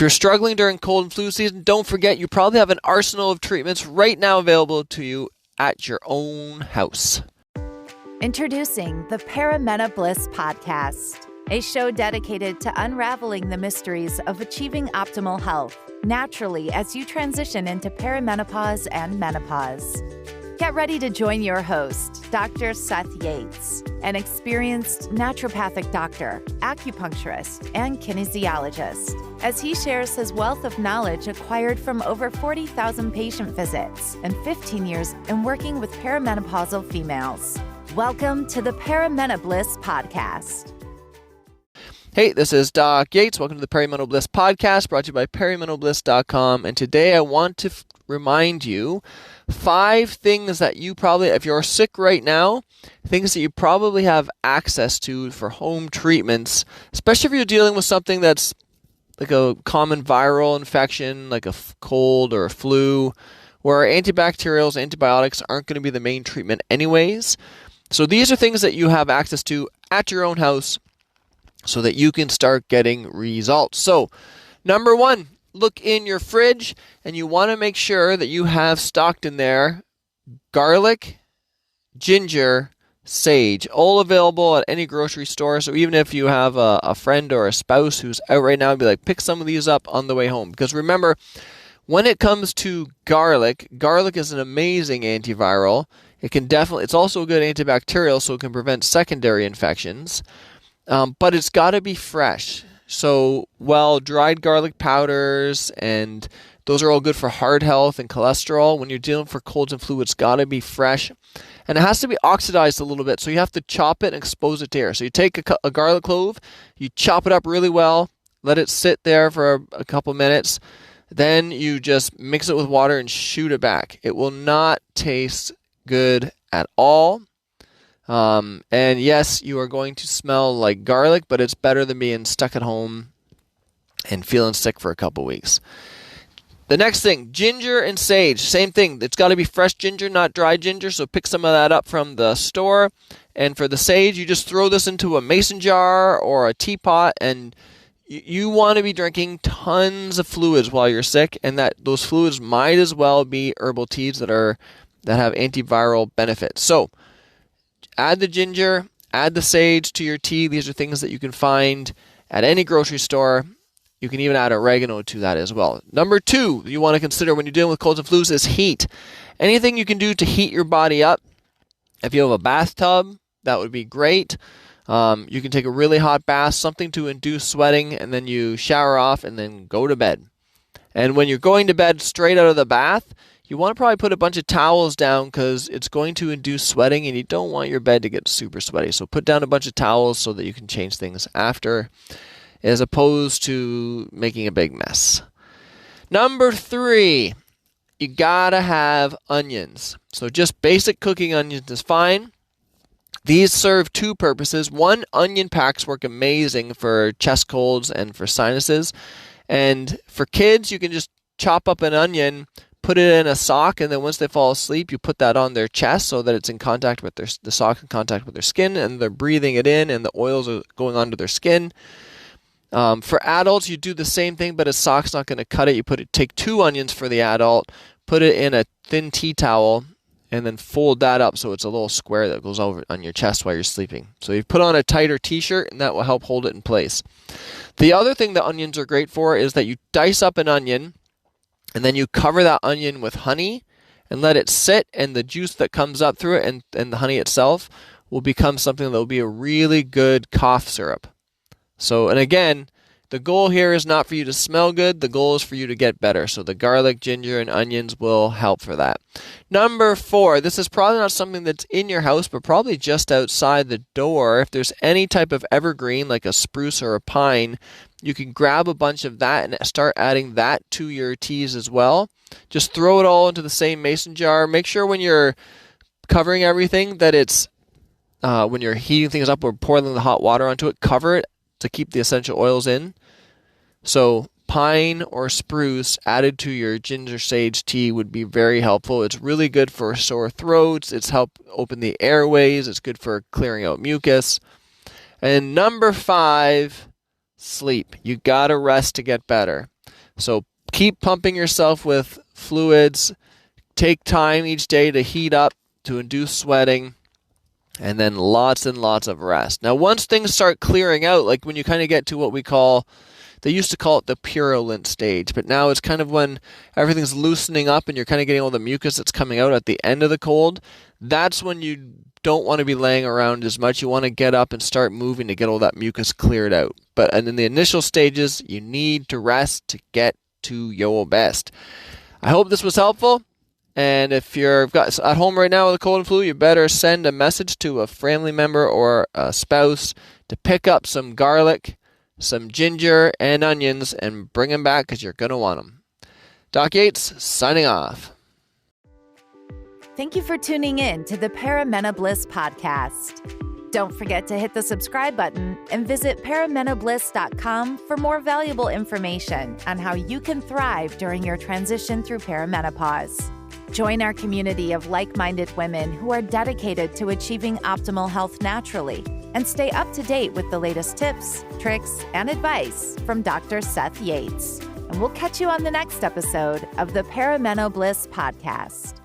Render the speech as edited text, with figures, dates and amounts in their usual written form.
If you're struggling during cold and flu season, don't forget you probably have an arsenal of treatments right now available to you at your own house. Introducing the Paramena Bliss Podcast, a show dedicated to unraveling the mysteries of achieving optimal health naturally as you transition into perimenopause and menopause. Get ready to join your host, Dr. Seth Yates, an experienced naturopathic doctor, acupuncturist, and kinesiologist, as he shares his wealth of knowledge acquired from over 40,000 patient visits and 15 years in working with perimenopausal females. Welcome to the Paramena Bliss Podcast. Hey, this is Doc Yates. Welcome to the Perimental Bliss Podcast, brought to you by perimentalbliss.com. And today I want to remind you 5 things that you probably, if you're sick right now, things that you probably have access to for home treatments, especially if you're dealing with something that's like a common viral infection, like a cold or a flu, where antibacterials, antibiotics aren't going to be the main treatment anyways. So these are things that you have access to at your own house so that you can start getting results. So, number 1, look in your fridge, and you want to make sure that you have stocked in there garlic, ginger, sage, all available at any grocery store. So even if you have a friend or a spouse who's out right now, be like, pick some of these up on the way home. Because remember, when it comes to garlic is an amazing antiviral. It's also a good antibacterial, so it can prevent secondary infections. But it's got to be fresh. So, dried garlic powders, and those are all good for heart health and cholesterol. When you're dealing for colds and flu, it's got to be fresh. And it has to be oxidized a little bit, so you have to chop it and expose it to air. So you take a garlic clove, you chop it up really well, let it sit there for a couple minutes, then you just mix it with water and shoot it back. It will not taste good at all. And yes, you are going to smell like garlic, but it's better than being stuck at home and feeling sick for a couple weeks. The next thing, ginger and sage, same thing. It's got to be fresh ginger, not dry ginger, so pick some of that up from the store. And for the sage, you just throw this into a mason jar or a teapot, and you want to be drinking tons of fluids while you're sick, and those fluids might as well be herbal teas that have antiviral benefits. So, add the ginger, add the sage to your tea. These are things that you can find at any grocery store. You can even add oregano to that as well. Number 2, you want to consider when you're dealing with colds and flus is heat. Anything you can do to heat your body up. If you have a bathtub, that would be great. You can take a really hot bath, something to induce sweating, and then you shower off and then go to bed. And when you're going to bed straight out of the bath, you want to probably put a bunch of towels down because it's going to induce sweating and you don't want your bed to get super sweaty. So put down a bunch of towels so that you can change things after, as opposed to making a big mess. Number 3, you gotta have onions. So just basic cooking onions is fine. These serve 2 purposes. 1, onion packs work amazing for chest colds and for sinuses. And for kids, you can just chop up an onion, put it in a sock, and then once they fall asleep, you put that on their chest so that it's in contact with the sock in contact with their skin, and they're breathing it in, and the oils are going onto their skin. For adults, you do the same thing, but a sock's not going to cut it. Take 2 onions for the adult, put it in a thin tea towel, and then fold that up so it's a little square that goes over on your chest while you're sleeping. So you put on a tighter t-shirt, and that will help hold it in place. The other thing that onions are great for is that you dice up an onion, and then you cover that onion with honey and let it sit, and the juice that comes up through it and the honey itself will become something that will be a really good cough syrup. So, and again, the goal here is not for you to smell good. The goal is for you to get better. So the garlic, ginger, and onions will help for that. Number 4, this is probably not something that's in your house, but probably just outside the door. If there's any type of evergreen, like a spruce or a pine, you can grab a bunch of that and start adding that to your teas as well. Just throw it all into the same mason jar. Make sure when you're covering everything that it's, when you're heating things up or pouring the hot water onto it, cover it to keep the essential oils in. So pine or spruce added to your ginger sage tea would be very helpful. It's really good for sore throats. It's helped open the airways. It's good for clearing out mucus. And number 5, sleep. You gotta rest to get better. So keep pumping yourself with fluids. Take time each day to heat up, to induce sweating, and then lots and lots of rest. Now, once things start clearing out, like when you kind of get to what we call, they used to call it the purulent stage, but now it's kind of when everything's loosening up and you're kind of getting all the mucus that's coming out at the end of the cold. That's when you don't want to be laying around as much. You want to get up and start moving to get all that mucus cleared out. And in the initial stages, you need to rest to get to your best. I hope this was helpful. And if you're at home right now with a cold and flu, you better send a message to a family member or a spouse to pick up some garlic, some ginger, and onions and bring them back because you're going to want them. Doc Yates, signing off. Thank you for tuning in to the Paramena Bliss podcast. Don't forget to hit the subscribe button and visit paramenobliss.com for more valuable information on how you can thrive during your transition through perimenopause. Join our community of like-minded women who are dedicated to achieving optimal health naturally, and stay up to date with the latest tips, tricks, and advice from Dr. Seth Yates. And we'll catch you on the next episode of the Paramena Bliss podcast.